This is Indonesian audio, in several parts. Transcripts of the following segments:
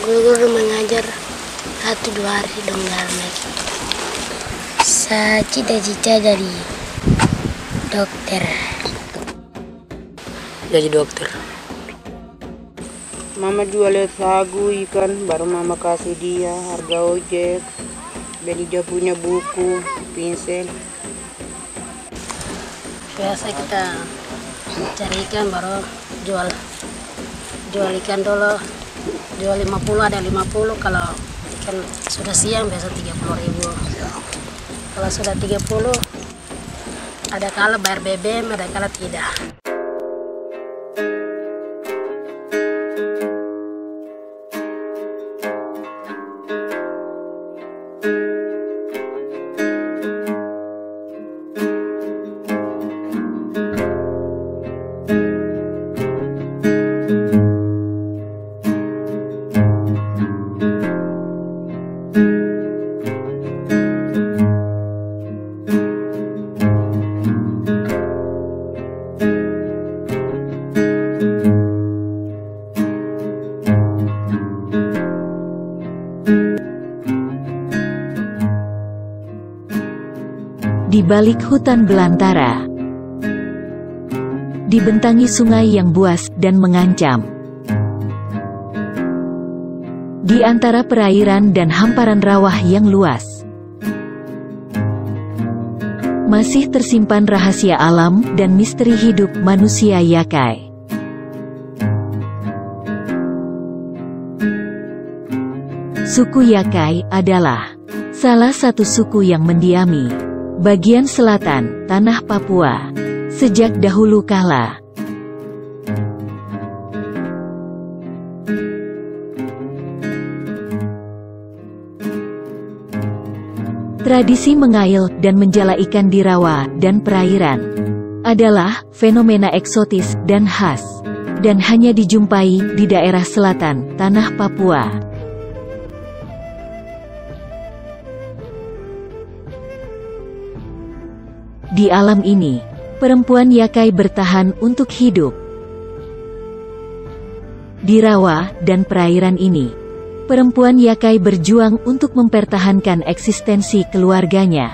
Guru mengajar 1-2 hari dong dalam lagi. Saya cita-cita jadi dokter. Jadi dokter. Mama jual sagu ikan, baru mama kasih dia harga ojek. Beli dia punya buku, pinsel. Biasa kita cari ikan baru jual ikan dulu. Jual 50, ada 50. Kalau ikan sudah siang biasa 30.000. Kalau sudah 30, ada kala bayar BBM, ada kala tidak. Di balik hutan belantara, dibentangi sungai yang buas dan mengancam. Di antara perairan dan hamparan rawa yang luas, masih tersimpan rahasia alam dan misteri hidup manusia Yakai. Suku Yakai adalah salah satu suku yang mendiami bagian selatan tanah Papua sejak dahulu kala. Tradisi mengail dan menjala ikan di rawa dan perairan adalah fenomena eksotis dan khas, dan hanya dijumpai di daerah selatan tanah Papua. Di alam ini, perempuan Yakai bertahan untuk hidup. Di rawa dan perairan ini, perempuan Yakai berjuang untuk mempertahankan eksistensi keluarganya.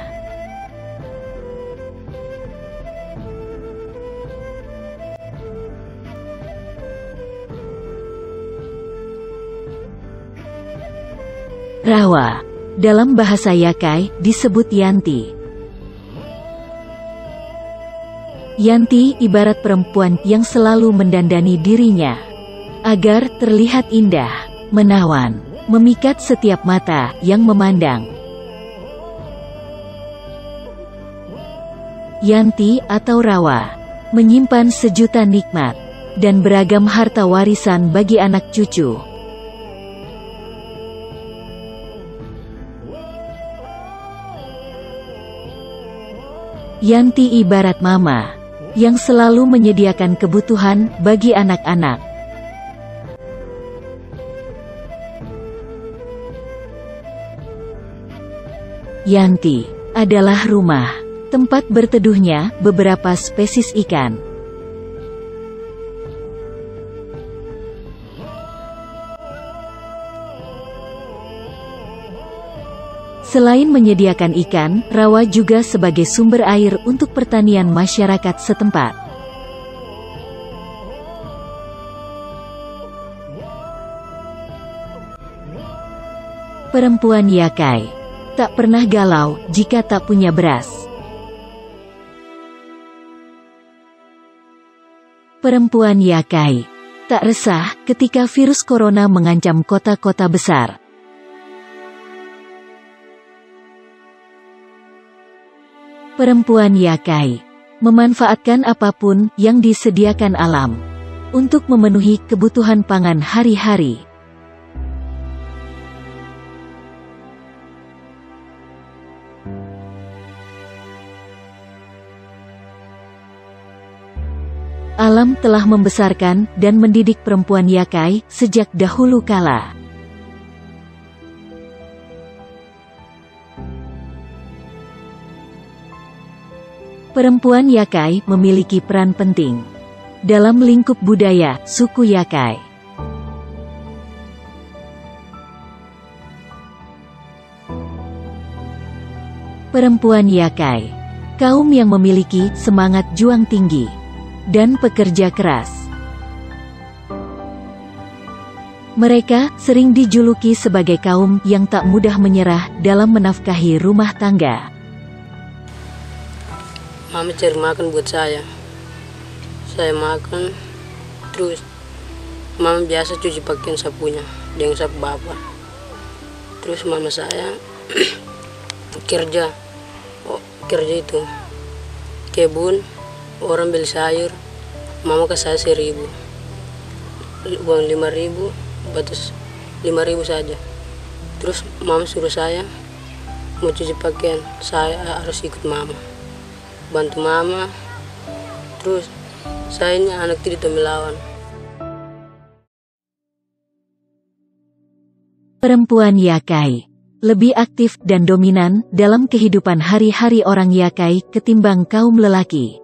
Rawa, dalam bahasa Yakai, disebut Yanti. Yanti ibarat perempuan yang selalu mendandani dirinya agar terlihat indah, menawan, memikat setiap mata yang memandang. Yanti atau rawa menyimpan sejuta nikmat dan beragam harta warisan bagi anak cucu. Yanti ibarat mama yang selalu menyediakan kebutuhan bagi anak-anak. Yanti adalah rumah, tempat berteduhnya beberapa spesies ikan. Selain menyediakan ikan, rawa juga sebagai sumber air untuk pertanian masyarakat setempat. Perempuan Yakai tak pernah galau jika tak punya beras. Perempuan Yakai tak resah ketika virus corona mengancam kota-kota besar. Perempuan Yakai memanfaatkan apapun yang disediakan alam untuk memenuhi kebutuhan pangan hari-hari. Alam telah membesarkan dan mendidik perempuan Yakai sejak dahulu kala. Perempuan Yakai memiliki peran penting dalam lingkup budaya suku Yakai. Perempuan Yakai, kaum yang memiliki semangat juang tinggi dan pekerja keras. Mereka sering dijuluki sebagai kaum yang tak mudah menyerah dalam menafkahi rumah tangga. Mama cari makan buat saya makan, terus mama biasa cuci pakaian sapunya dengan sapu bapak. Terus mama saya kerja itu kebun, orang beli sayur, mama kasih saya 1.000, uang 5.000, batas 5.000 saja. Terus mama suruh saya mau cuci pakaian, saya harus ikut mama, bantu mama. Terus saya ini anak tidak melawan. Perempuan Yakai lebih aktif dan dominan dalam kehidupan hari-hari orang Yakai ketimbang kaum lelaki.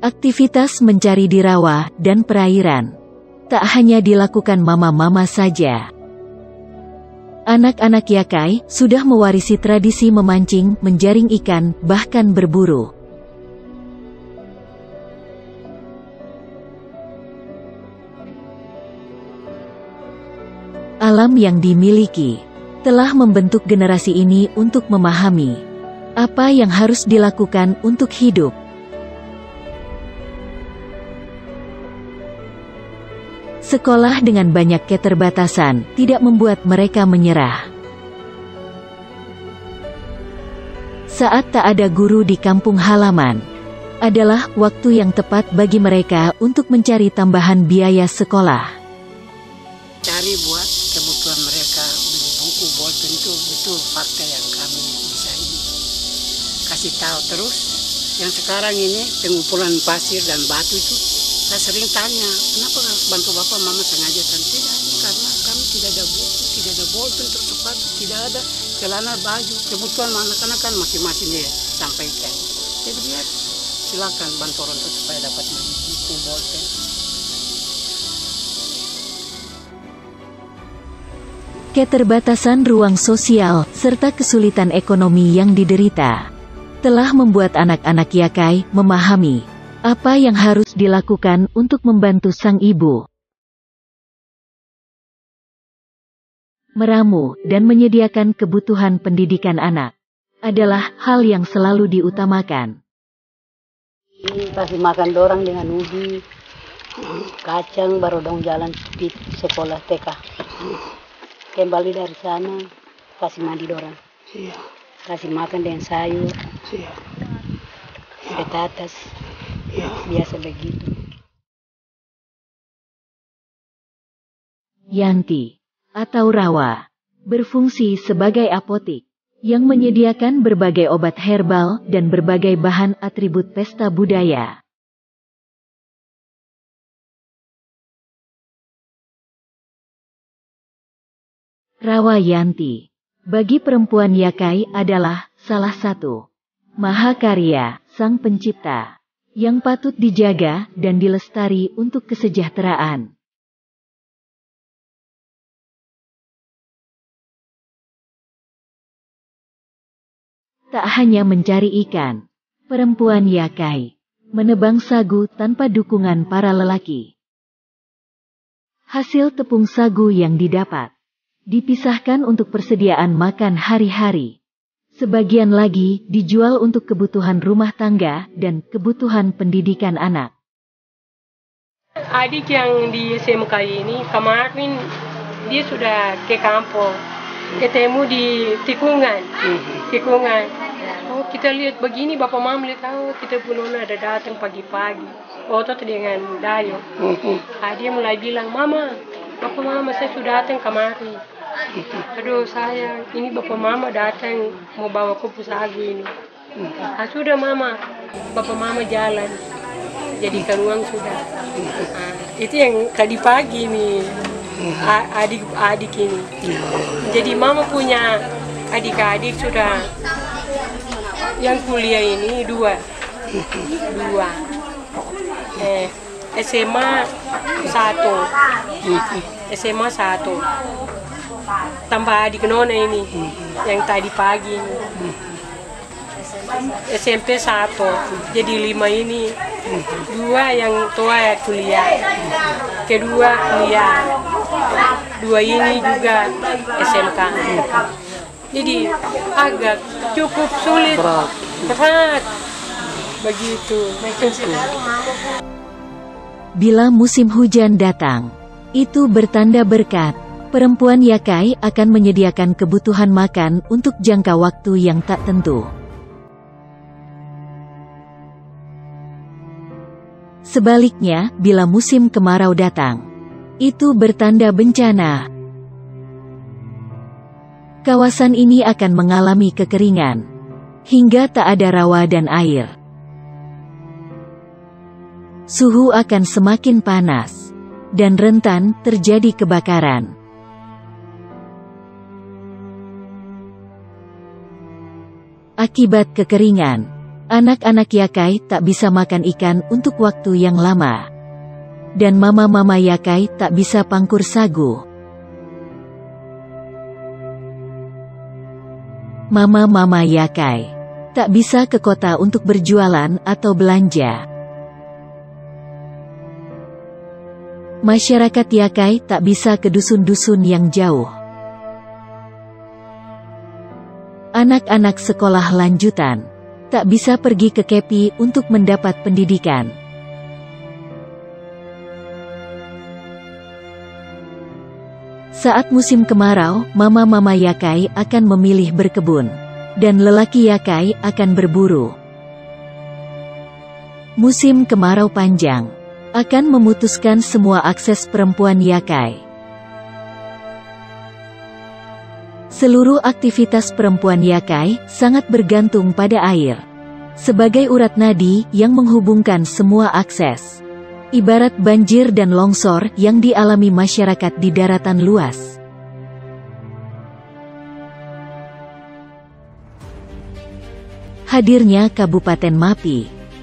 Aktivitas mencari di rawa dan perairan tak hanya dilakukan mama-mama saja. Anak-anak Yakai sudah mewarisi tradisi memancing, menjaring ikan, bahkan berburu. Alam yang dimiliki telah membentuk generasi ini untuk memahami apa yang harus dilakukan untuk hidup. Sekolah dengan banyak keterbatasan tidak membuat mereka menyerah. Saat tak ada guru di kampung halaman, adalah waktu yang tepat bagi mereka untuk mencari tambahan biaya sekolah. Cari buat kebutuhan mereka, beli buku, bolpen, itu betul fakta yang kami bisa ini kasih tahu. Terus yang sekarang ini pengumpulan pasir dan batu itu, saya sering tanya, kenapa harus bantu bapak mama sengaja kan? Tidak, karena kami tidak ada buku, tidak ada bolpen, terus sepatu, tidak ada celana, baju, kebutuhan anak-anak kan masing-masing dia sampaikan. Jadi biar silakan bantu orang tua supaya dapat beli buku, bolpen. Keterbatasan ruang sosial serta kesulitan ekonomi yang diderita telah membuat anak-anak Yakai memahami apa yang harus dilakukan untuk membantu sang ibu. Meramu dan menyediakan kebutuhan pendidikan anak adalah hal yang selalu diutamakan. Ini kasih makan dorang dengan ubi, kacang, baru dong jalan sekolah TK. Kembali dari sana, kasih mandi dorang. Kasih makan dengan sayur, petatas, biasa begitu. Yanti, atau rawa, berfungsi sebagai apotik, yang menyediakan berbagai obat herbal dan berbagai bahan atribut pesta budaya. Rawa Yanti, bagi perempuan Yakai adalah salah satu mahakarya sang pencipta yang patut dijaga dan dilestari untuk kesejahteraan. Tak hanya mencari ikan, perempuan Yakai menebang sagu tanpa dukungan para lelaki. Hasil tepung sagu yang didapat dipisahkan untuk persediaan makan hari-hari. Sebagian lagi dijual untuk kebutuhan rumah tangga dan kebutuhan pendidikan anak. Adik yang di SMK ini kemarin dia sudah ke kampung, ketemu di tikungan. Oh, kita lihat begini, bapak mama lihat, oh kita pun ada datang pagi-pagi, otot dengan dayo. Dia mulai bilang, mama, bapak mama saya sudah datang kemari. Aduh sayang, ini bapak mama datang mau bawa kupu sagu ini. Sudah mama, bapak mama jalan, jadikan uang sudah. Itu yang tadi pagi nih, adik ini. Jadi mama punya adik-adik sudah, yang kuliah ini dua. SMA 1. SMA 1. Tambah adik nona ini yang tadi pagi ini. SMP 1. Jadi 5 ini. 2 yang tua ya kuliah. Kedua kuliah. 2 ini juga SMK. Jadi agak cukup sulit. Berat. Begitu. Bila musim hujan datang, itu bertanda berkat. Perempuan Yakai akan menyediakan kebutuhan makan untuk jangka waktu yang tak tentu. Sebaliknya, bila musim kemarau datang, itu bertanda bencana. Kawasan ini akan mengalami kekeringan, hingga tak ada rawa dan air. Suhu akan semakin panas, dan rentan terjadi kebakaran. Akibat kekeringan, anak-anak Yakai tak bisa makan ikan untuk waktu yang lama. Dan mama-mama Yakai tak bisa pangkur sagu. Mama-mama Yakai tak bisa ke kota untuk berjualan atau belanja. Masyarakat Yakai tak bisa ke dusun-dusun yang jauh. Anak-anak sekolah lanjutan tak bisa pergi ke KEPI untuk mendapat pendidikan. Saat musim kemarau, mama-mama Yakai akan memilih berkebun, dan lelaki Yakai akan berburu. Musim kemarau panjang akan memutuskan semua akses perempuan Yakai. Seluruh aktivitas perempuan Yakai sangat bergantung pada air. Sebagai urat nadi yang menghubungkan semua akses. Ibarat banjir dan longsor yang dialami masyarakat di daratan luas. Hadirnya Kabupaten Mapi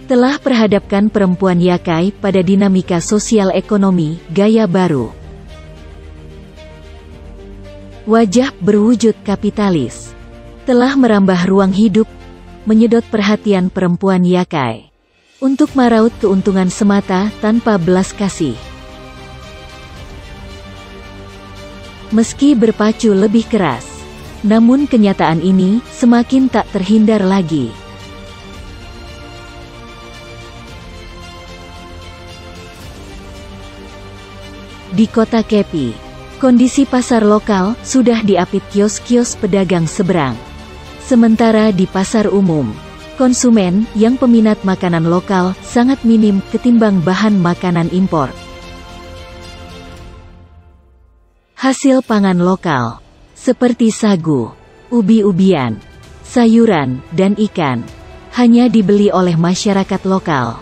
telah perhadapkan perempuan Yakai pada dinamika sosial ekonomi gaya baru. Wajah berwujud kapitalis telah merambah ruang hidup, menyedot perhatian perempuan Yakai untuk meraup keuntungan semata tanpa belas kasih. Meski berpacu lebih keras, namun kenyataan ini semakin tak terhindar lagi. Di kota KEPI, kondisi pasar lokal sudah diapit kios-kios pedagang seberang. Sementara di pasar umum, konsumen yang peminat makanan lokal sangat minim ketimbang bahan makanan impor. Hasil pangan lokal, seperti sagu, ubi-ubian, sayuran, dan ikan, hanya dibeli oleh masyarakat lokal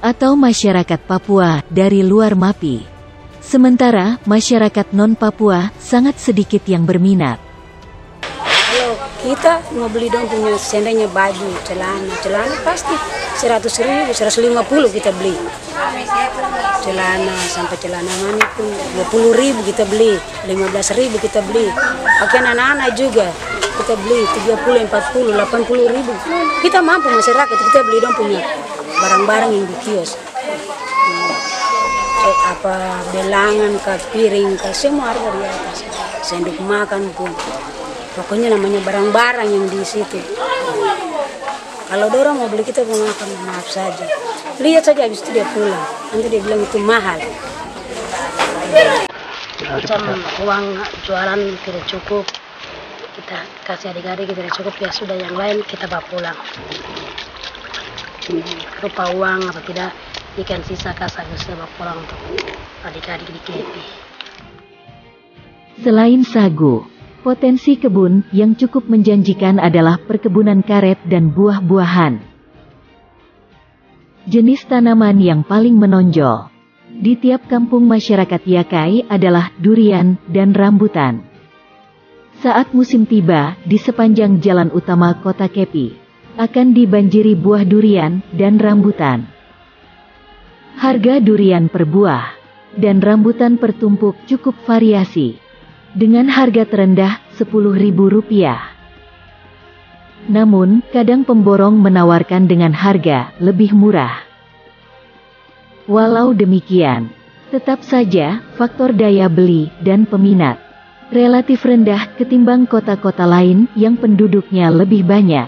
atau masyarakat Papua dari luar Mapi. Sementara, masyarakat non-Papua sangat sedikit yang berminat. Kalau kita mau beli dong punya seandainya baju, celana pasti 100.000, 150 kita beli. Celana sampai celana mani pun 20.000 kita beli, 15.000 kita beli. Pakaian anak-anak juga kita beli 30, 40, 80.000. Kita mampu masyarakat, kita beli dong punya barang-barang yang di kios. Apa belangan, piring, semua harga di atas. Sendok makan pun. Pokoknya namanya barang-barang yang di situ. Kalau orang mau beli kita mau makan, maaf saja. Lihat saja habis itu dia pulang. Nanti dia bilang itu mahal. Macam uang jualan tidak cukup. Kita kasih adik-adik tidak cukup, ya sudah yang lain kita bawa pulang. Rupa uang atau tidak, ikan sisa kasar saya bawa pulang untuk adik-adik di KEPI. Selain sagu, potensi kebun yang cukup menjanjikan adalah perkebunan karet dan buah-buahan. Jenis tanaman yang paling menonjol di tiap kampung masyarakat Yakai adalah durian dan rambutan. Saat musim tiba, di sepanjang jalan utama kota KEPI akan dibanjiri buah durian dan rambutan. Harga durian per buah dan rambutan per tumpuk cukup variasi, dengan harga terendah Rp10.000. Namun, kadang pemborong menawarkan dengan harga lebih murah. Walau demikian, tetap saja faktor daya beli dan peminat relatif rendah ketimbang kota-kota lain yang penduduknya lebih banyak.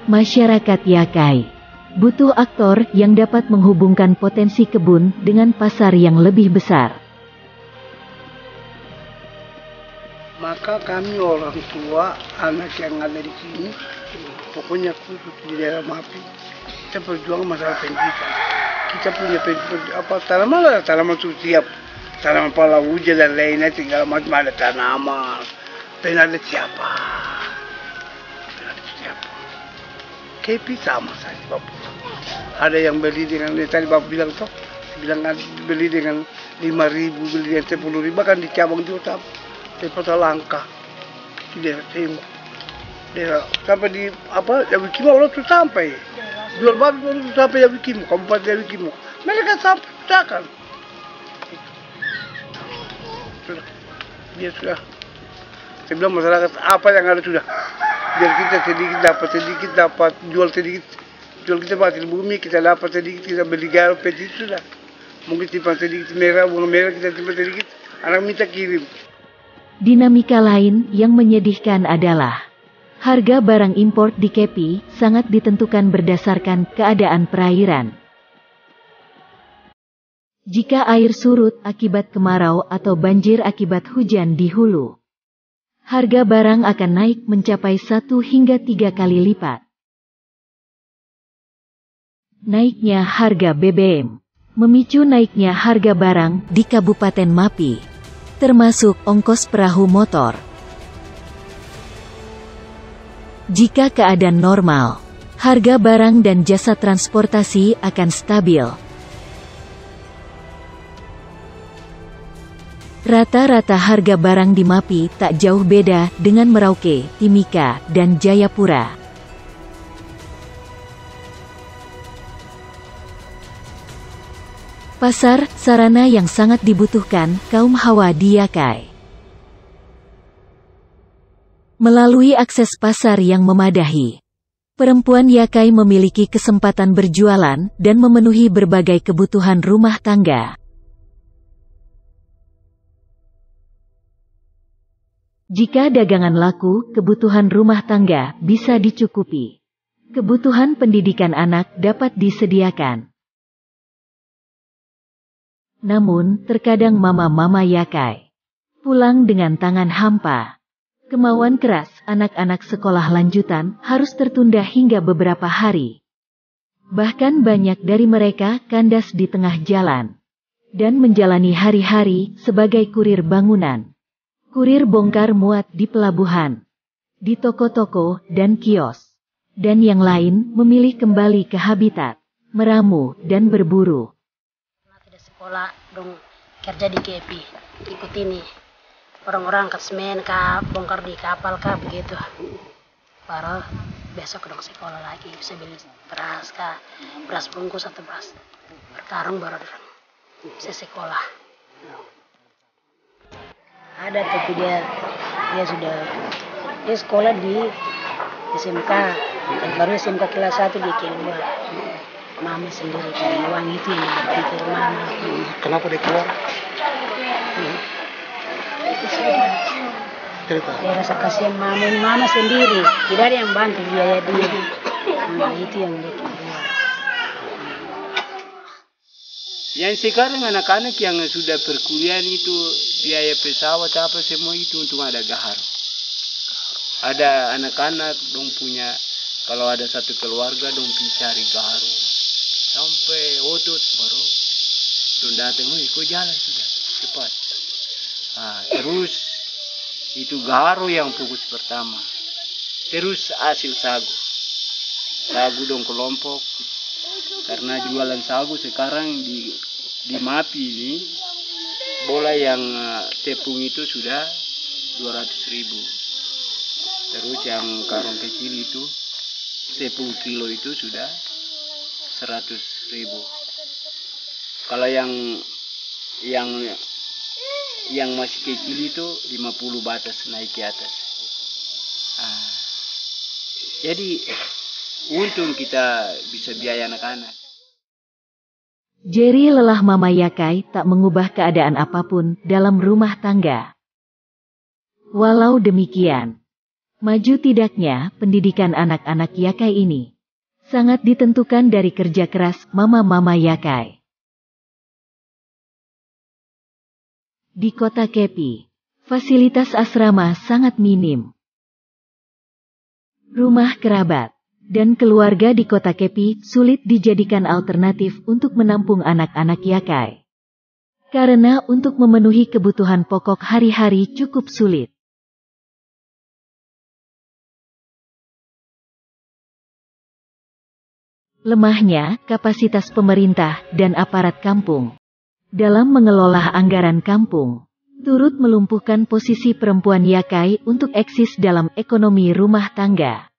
Masyarakat Yakai butuh aktor yang dapat menghubungkan potensi kebun dengan pasar yang lebih besar. Maka kami orang tua, anak yang ada di sini, pokoknya khusus di daerah Mapi, kita berjuang masalah pendidikan. Kita punya tanaman itu siap, tanaman palawuja dan lainnya, tinggal macam ada tanaman, penada siapa, kepi sama saja Bapak. Ada yang beli dengan tadi Bapak bilang toh, beli dengan 5.000, beli dengan 10.000, kan di cabang juga tempat langka di daerah timur, daerah sampai di Yawi Kimo orang tuh sampai jual babi orang tuh sampai Yawi Kimo, Kabupaten Yawi Kimo, mereka sampai petakan. Dia sudah, saya bilang masyarakat apa yang ada sudah, biar kita sedikit dapat jual sedikit, jual kita mati di bumi, kita dapat sedikit, kita beli garam peti sudah, mungkin simpan sedikit merah, bunga merah kita simpan sedikit, anak minta kirim. Dinamika lain yang menyedihkan adalah harga barang impor di Kepi sangat ditentukan berdasarkan keadaan perairan. Jika air surut akibat kemarau atau banjir akibat hujan di hulu, harga barang akan naik mencapai 1 hingga 3 kali lipat. Naiknya harga BBM memicu naiknya harga barang di Kabupaten Mapi, termasuk ongkos perahu motor. Jika keadaan normal, harga barang dan jasa transportasi akan stabil. Rata-rata harga barang di Mapi tak jauh beda dengan Merauke, Timika, dan Jayapura. Pasar, sarana yang sangat dibutuhkan kaum Hawa di Yakai. Melalui akses pasar yang memadahi, perempuan Yakai memiliki kesempatan berjualan dan memenuhi berbagai kebutuhan rumah tangga. Jika dagangan laku, kebutuhan rumah tangga bisa dicukupi. Kebutuhan pendidikan anak dapat disediakan. Namun, terkadang mama-mama Yakai pulang dengan tangan hampa. Kemauan keras anak-anak sekolah lanjutan harus tertunda hingga beberapa hari. Bahkan banyak dari mereka kandas di tengah jalan dan menjalani hari-hari sebagai kurir bangunan, kurir bongkar muat di pelabuhan, di toko-toko dan kios, dan yang lain memilih kembali ke habitat, meramu dan berburu. Sekolah dong kerja di Kepi, ikut ini orang-orang angkat semen kah, bongkar di kapal kah begitu. Baru besok dong sekolah lagi, bisa beli beras kah, beras bungkus atau beras berkarung baru bisa sekolah. Ada tapi dia sekolah di SMK, dan baru SMK kelas 1 dia keluar. Mama sendiri cari uang itu yang berpikir mama. Kenapa dia keluar? Itu sudah. Dia rasa kasihan mama sendiri, tidak ada yang bantu biaya dia. Itu yang dia keluar. Yang sekarang anak-anak yang sudah perkuliahan itu biaya pesawat apa semua itu untuk ada gahar. Ada anak-anak dong punya, kalau ada satu keluarga dong pergi cari gaharu. Sampai otot baru dong datang, kok jalan sudah cepat. Terus itu gaharu yang fokus pertama. Terus hasil sagu dong kelompok. Karena jualan sagu sekarang di Mapi ini, bola yang tepung itu sudah 200.000. Terus yang karung kecil itu 10 kilo itu sudah 100.000. Kalau yang masih kecil itu 50 batas naik ke atas. Jadi untung kita bisa biaya anak-anak. Jerry lelah Mama Yakai tak mengubah keadaan apapun dalam rumah tangga. Walau demikian, maju tidaknya pendidikan anak-anak Yakai ini sangat ditentukan dari kerja keras Mama-Mama Yakai. Di kota Kepi, fasilitas asrama sangat minim. Rumah kerabat dan keluarga di kota Kepi sulit dijadikan alternatif untuk menampung anak-anak Yakai. Karena untuk memenuhi kebutuhan pokok hari-hari cukup sulit. Lemahnya kapasitas pemerintah dan aparat kampung dalam mengelola anggaran kampung turut melumpuhkan posisi perempuan Yakai untuk eksis dalam ekonomi rumah tangga.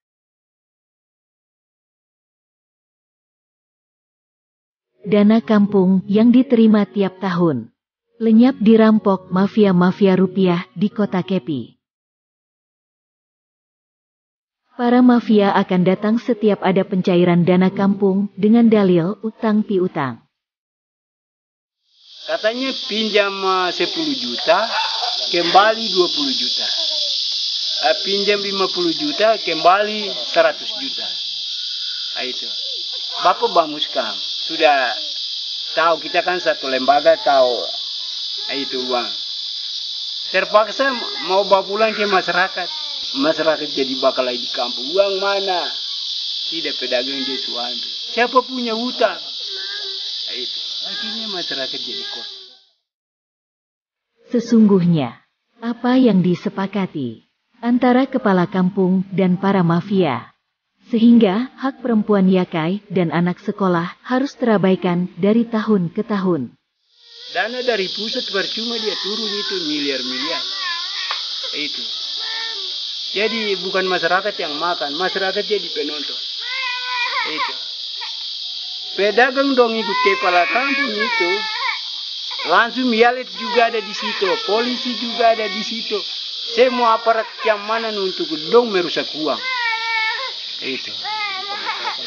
Dana kampung yang diterima tiap tahun lenyap dirampok mafia-mafia rupiah di kota Kepi. Para mafia akan datang setiap ada pencairan dana kampung dengan dalil utang piutang. Katanya pinjam 10 juta, kembali 20 juta. Pinjam 50 juta, kembali 100 juta. Itu. Bapak Bamuskam sudah tahu, kita kan satu lembaga tahu itu uang. Terpaksa mau bawa pulang ke masyarakat. Masyarakat jadi bakal lagi di kampung. Uang mana? Tidak, pedagang dia suami. Siapa punya hutang? Itu. Akhirnya masyarakat jadi kos. Sesungguhnya, apa yang disepakati antara kepala kampung dan para mafia, sehingga hak perempuan Yakai dan anak sekolah harus terabaikan dari tahun ke tahun. Dana dari pusat percuma dia turun itu miliar-miliar. Itu. Jadi bukan masyarakat yang makan, masyarakat jadi penonton. Itu. Pedagang dong ikut kepala kampung itu. Langsung mialet juga ada di situ, polisi juga ada di situ. Semua aparat keamanan untuk dong merusak uang. Itu.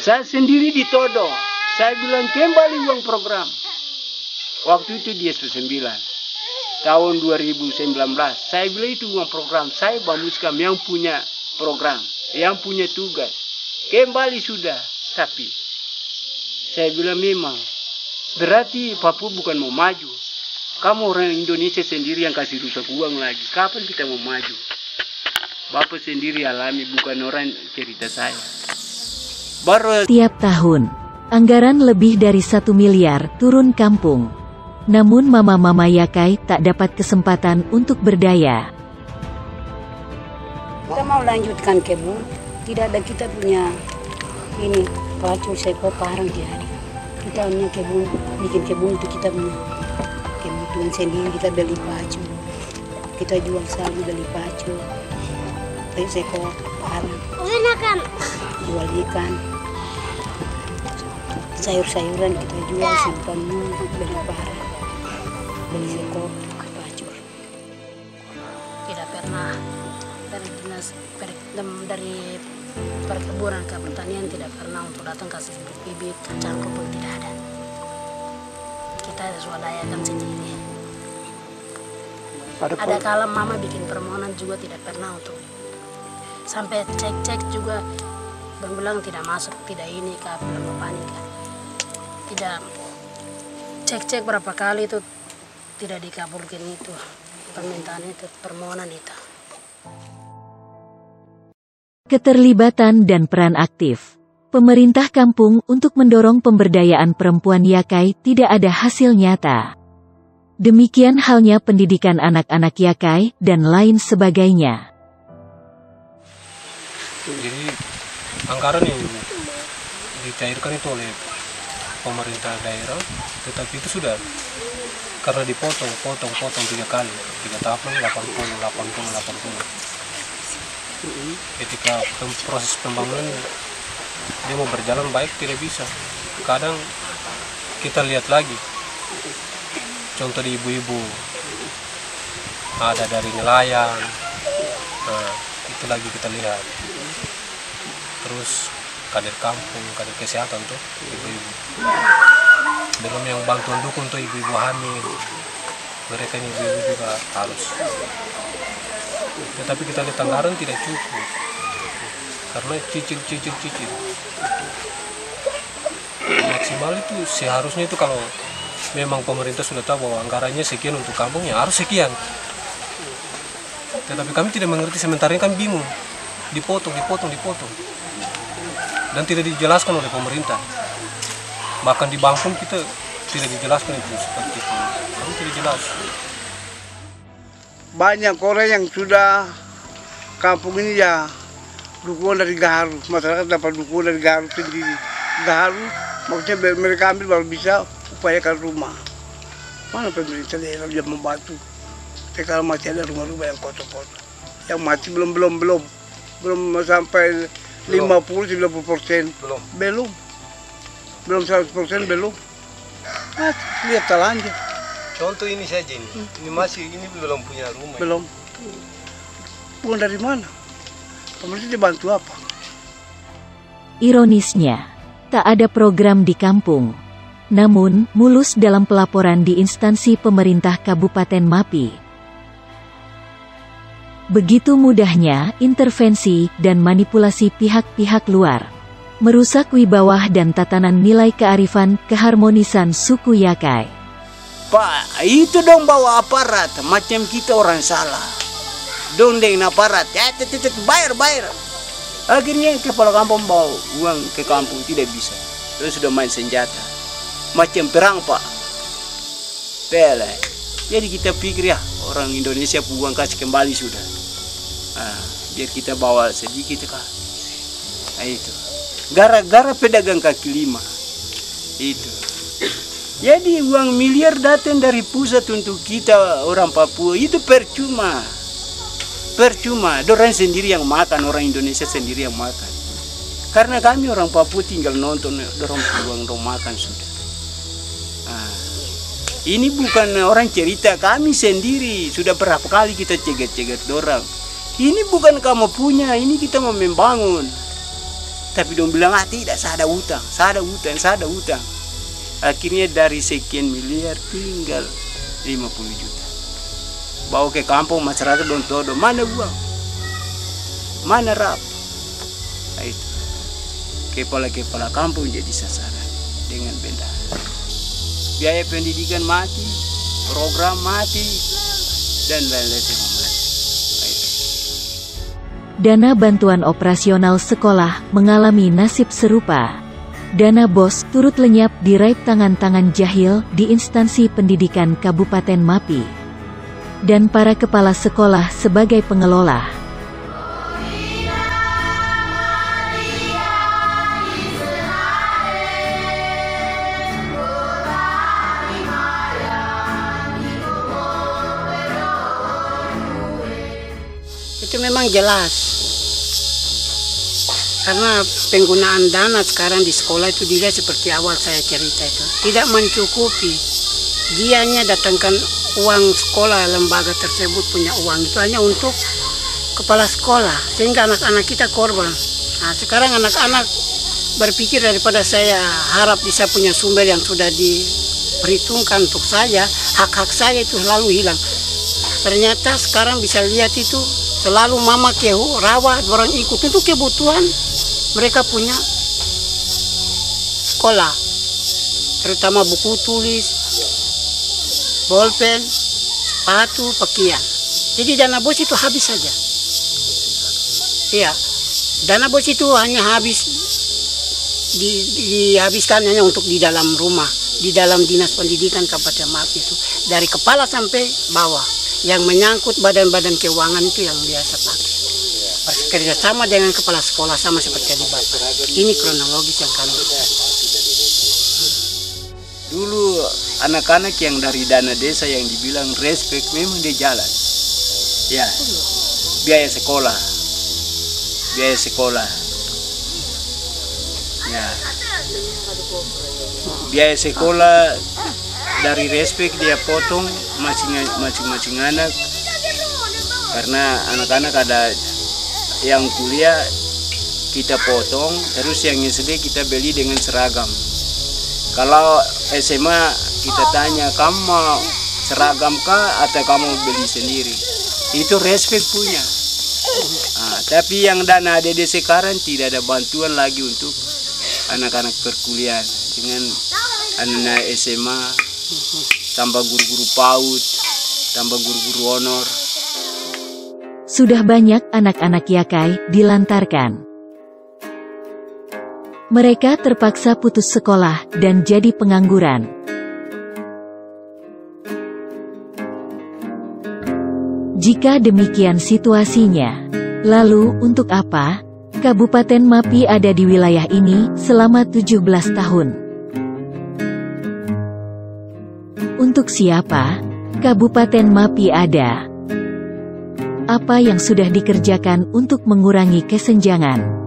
Saya sendiri ditodong. Saya bilang kembali uang program. Waktu itu dia 9 tahun 2019. Saya bilang itu uang program. Saya Bamuskam yang punya program, yang punya tugas. Kembali sudah. Tapi saya bilang memang berarti Papua bukan mau maju. Kamu orang Indonesia sendiri yang kasih rusak uang lagi. Kapan kita mau maju? Bapak sendiri alami, bukan orang cerita saya. Tiap tahun, anggaran lebih dari 1 miliar turun kampung. Namun Mama-Mama Yakai tak dapat kesempatan untuk berdaya. Kita mau lanjutkan kebun, tidak ada kita punya ini pacul seko parang jadi. Kita punya kebun, bikin kebun itu kita punya kebutuhan sendiri, kita beli pacul. Kita jual sagu beli pacul. Seko parang. Jual ikan. Sayur-sayuran kita jual, simpan beli parang. Beli seko pacul. Tidak pernah dari dinas dari perkebunan ke pertanian tidak pernah untuk datang kasih bibit cangkul pun tidak ada. Kita swadayakan sendiri. Ada kala mama bikin permohonan juga tidak pernah untuk sampai cek juga bang bilang tidak masuk, tidak ini kah, berapa panik kah. Tidak cek berapa kali itu tidak dikabulkan itu permintaan itu, permohonan itu. Keterlibatan dan peran aktif pemerintah kampung untuk mendorong pemberdayaan perempuan Yakai tidak ada hasil nyata. Demikian halnya pendidikan anak-anak Yakai dan lain sebagainya. Jadi anggaran yang dicairkan itu oleh pemerintah daerah, tetapi itu sudah karena dipotong 3 kali, 3 tahapan 80. Ketika proses pembangunan dia mau berjalan baik tidak bisa, kadang kita lihat lagi contoh di ibu-ibu ada dari nelayan, nah itu lagi kita lihat. Terus kader kampung, kader kesehatan tuh ibu-ibu, belum yang bantuan dukung tuh ibu-ibu hamil, mereka ini ibu-ibu juga harus. Tetapi kita lihat anggaran tidak cukup karena cicil. Maksimal itu seharusnya itu kalau memang pemerintah sudah tahu bahwa anggarannya sekian untuk kampungnya harus sekian. Tetapi kami tidak mengerti, sementara ini kami bingung, dipotong dan tidak dijelaskan oleh pemerintah. Bahkan di bank pun kita tidak dijelaskan itu seperti itu, kami tidak jelas. Banyak orang yang sudah kampung ini ya dukungan dari Gaharu, masyarakat dapat dukungan dari Gaharu sendiri. Gaharu maksudnya mereka ambil baru bisa upayakan rumah. Mana pemerintah daerah yang membantu? Sekarang masih ada rumah-rumah yang kotor-kotor, yang mati belum sampai 50-90%, belum 100% belum. Nah, lihat aja. Contoh ini saja ini masih ini belum punya rumah. Belum. Bukan dari mana? Pemerintah dibantu apa? Ironisnya, tak ada program di kampung. Namun, mulus dalam pelaporan di instansi pemerintah Kabupaten Mapi. Begitu mudahnya intervensi dan manipulasi pihak-pihak luar, merusak wibawa dan tatanan nilai kearifan keharmonisan suku Yakai. Pak, itu dong bawa aparat, macam kita orang salah. Dong dengan aparat, bayar. Akhirnya kepala kampung bawa uang ke kampung tidak bisa. Terus sudah main senjata, macam perang Pak. Pele. Jadi kita pikir ya orang Indonesia uang kasih kembali sudah. Biar kita bawa sedikit kah? Nah, itu. Gara-gara pedagang kaki lima. Itu. Jadi uang miliar datang dari pusat untuk kita orang Papua itu percuma. Dorang sendiri yang makan, orang Indonesia sendiri yang makan. Karena kami orang Papua tinggal nonton, dorang uang makan sudah. Ini bukan orang cerita, kami sendiri sudah berapa kali kita cegat-cegat dorang. Ini bukan kamu punya, ini kita mau membangun. Tapi dong bilang, tidak, saya ada utang. Akhirnya dari sekian miliar tinggal 50 juta. Bawa ke kampung masyarakat dong todo, mana uang? Mana rap? Nah, itu. Kepala-kepala kampung jadi sasaran dengan benda. Biaya pendidikan mati, program mati, dan lain-lain semua mati. Dana bantuan operasional sekolah mengalami nasib serupa. Dana BOS turut lenyap di raip tangan-tangan jahil di instansi pendidikan Kabupaten Mapi dan para kepala sekolah sebagai pengelola. Itu memang jelas, karena penggunaan dana sekarang di sekolah itu dilihat seperti awal saya cerita itu tidak mencukupi. Dia hanya datangkan uang sekolah, lembaga tersebut punya uang itu hanya untuk kepala sekolah, sehingga anak-anak kita korban. Nah, sekarang anak-anak berpikir daripada saya harap bisa punya sumber yang sudah diperhitungkan untuk saya, hak-hak saya itu selalu hilang. Ternyata sekarang bisa lihat itu selalu mama kehu, rawat, orang ikut itu kebutuhan mereka punya sekolah, terutama buku tulis, bolpen, sepatu, pakaian. Jadi dana BOS itu habis saja. Iya, dana BOS itu hanya habis dihabiskan hanya untuk di dalam rumah, di dalam dinas pendidikan Kabupaten Mapi itu dari kepala sampai bawah. Yang menyangkut badan-badan keuangan itu yang biasa pakai. Bekerja sama dengan kepala sekolah sama seperti di Bapak. Ini kronologis yang kami. Dulu anak-anak yang dari dana desa yang dibilang respek memang dia jalan. Ya, biaya sekolah. Ya, Biaya sekolah dari respek dia potong masing-masing anak, karena anak-anak ada yang kuliah kita potong, terus yang SD kita beli dengan seragam. Kalau SMA kita tanya, kamu mau seragam kah atau kamu beli sendiri? Itu respek punya. Tapi yang dana ADD sekarang tidak ada bantuan lagi untuk anak-anak perkuliahan. Dengan anak SMA, tambah guru-guru PAUD, tambah guru-guru honor. Sudah banyak anak-anak Yakai dilantarkan. Mereka terpaksa putus sekolah dan jadi pengangguran. Jika demikian situasinya, lalu untuk apa Kabupaten Mapi ada di wilayah ini selama 17 tahun? Untuk siapa Kabupaten Mapi ada? Apa yang sudah dikerjakan untuk mengurangi kesenjangan?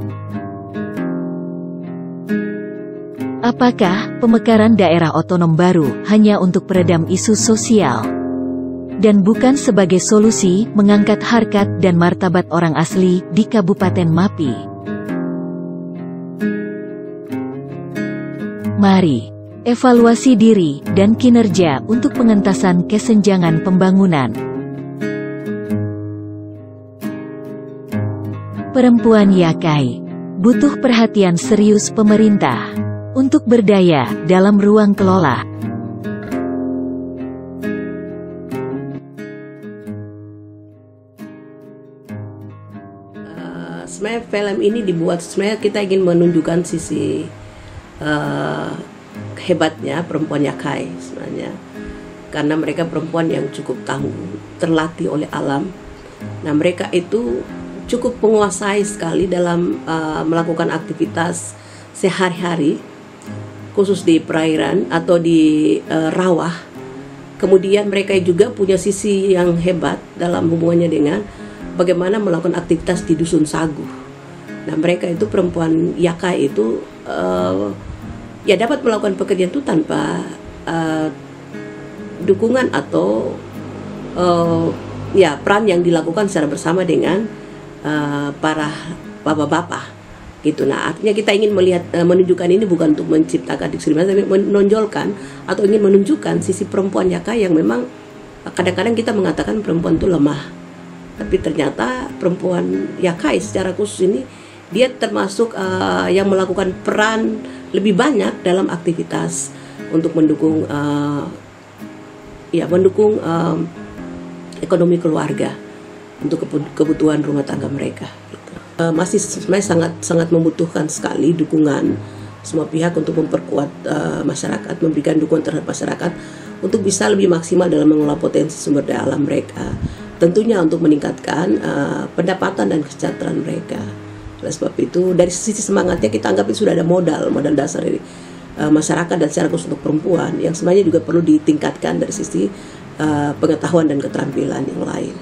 Apakah pemekaran daerah otonom baru hanya untuk peredam isu sosial dan bukan sebagai solusi mengangkat harkat dan martabat orang asli di Kabupaten Mapi? Mari evaluasi diri dan kinerja untuk pengentasan kesenjangan pembangunan. Perempuan Yakai butuh perhatian serius pemerintah untuk berdaya dalam ruang kelola. Sebenarnya film ini dibuat sebenarnya kita ingin menunjukkan sisi hebatnya perempuan Yakai sebenarnya, karena mereka perempuan yang cukup tangguh, terlatih oleh alam. Nah, mereka itu cukup menguasai sekali dalam melakukan aktivitas sehari-hari, khusus di perairan atau di rawa. Kemudian mereka juga punya sisi yang hebat dalam hubungannya dengan bagaimana melakukan aktivitas di dusun sagu. Nah, mereka itu perempuan Yakai itu ya dapat melakukan pekerjaan itu tanpa dukungan atau ya peran yang dilakukan secara bersama dengan para bapak-bapak gitu. Nah, artinya kita ingin melihat menunjukkan ini bukan untuk menciptakan diskriminasi, tapi menonjolkan atau ingin menunjukkan sisi perempuan Yakai yang memang kadang-kadang kita mengatakan perempuan itu lemah, tapi ternyata perempuan Yakai secara khusus ini dia termasuk yang melakukan peran lebih banyak dalam aktivitas untuk mendukung ekonomi keluarga untuk kebutuhan rumah tangga mereka. Masih sebenarnya sangat membutuhkan sekali dukungan semua pihak untuk memperkuat masyarakat, memberikan dukungan terhadap masyarakat untuk bisa lebih maksimal dalam mengelola potensi sumber daya alam mereka. Tentunya untuk meningkatkan pendapatan dan kesejahteraan mereka. Oleh sebab itu, dari sisi semangatnya kita anggap itu sudah ada modal dasar dari masyarakat dan secara khusus untuk perempuan yang sebenarnya juga perlu ditingkatkan dari sisi pengetahuan dan keterampilan yang lain.